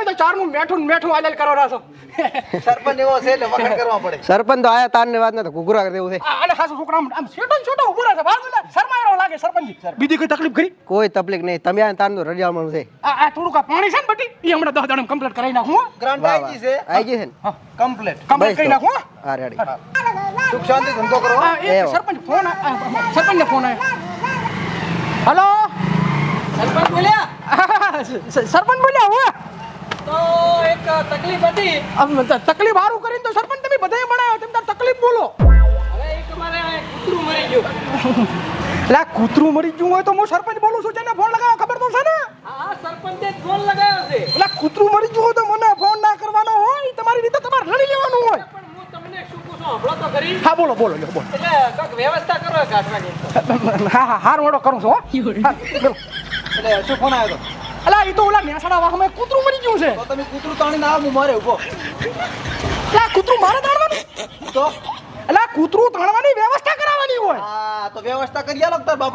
તમે તો ચારનું મેઠું આલેલ કરો છો સરપંચ એવો છે એટલે વખાણ કરવા પડે. સરપંચ તો આયા તારની વાત નથી ઘૂઘરા કરી દેવું છે. અને ખાસ છોકરા આમ છોટો ઉભો રહે છે બાજુ શરમાયેલો લાગે સરપંચ બીજી કોઈ તકલીફ ખરી કોઈ તકલીફ નહીં તમે આ તારનું રજામણ છે. આ થોડુંક પાણી છે ને બટી એ હમણાં 10 દાડા કમ્પ્લીટ કરાવી નાખું હો. ગ્રાન્ટ આવી છે આઈ ગઈ છે ને કમ્પ્લીટ. કરી નાખું હો. હા રેડી. સુખ શાંતિ ધંધો કરો. એક સરપંચ ફોન સરપંચને ફોન આવ્યો. હેલો સરપંચ બોલ્યા સરપંચ બોલ્યા હો. તો એક તકલીફ હતી. તકલીફ હારું કરીને તો સરપંચ તમે બધાય બનાવ્યો તમે તાર તકલીફ બોલો. હવે એક અમારે કૂતરું મરી ગયું. લા કૂતરું મરી ગયું હોય તો હું સરપંચ બોલું છું જેને ફોન લગાવો ખબર તો છે ને. હા સરપંચે જ ફોન લગાવ્યો છે. લા કૂતરું મરી ગયું હોય તો મને ફોન ના કરવાનો હોય તમારી રીતે તમારે લડી લેવાનું હોય. પણ હું તમને શું પૂછું હમણાં તો કરી. હા બોલો બોલો લ્યો બોલો. એટલે કંઈક વ્યવસ્થા કરો કાઢવાની. હા હાર મોડો કરું છું હો. એટલે શું ફોન આવ્યો તો? અલા એ તો ઓલા નેસાડા વાહમાં કૂતરું મરી ગયું છે. તો તમે કૂતરું તાણીને આવો, હું મારે ઉભો. લા કૂતરું મારે તાણવાનું તો અલા કૂતરું તાણવાની વ્યવસ્થા કરાવવાની હોય. હા તો વ્યવસ્થા કરી આલો તાર બાપ.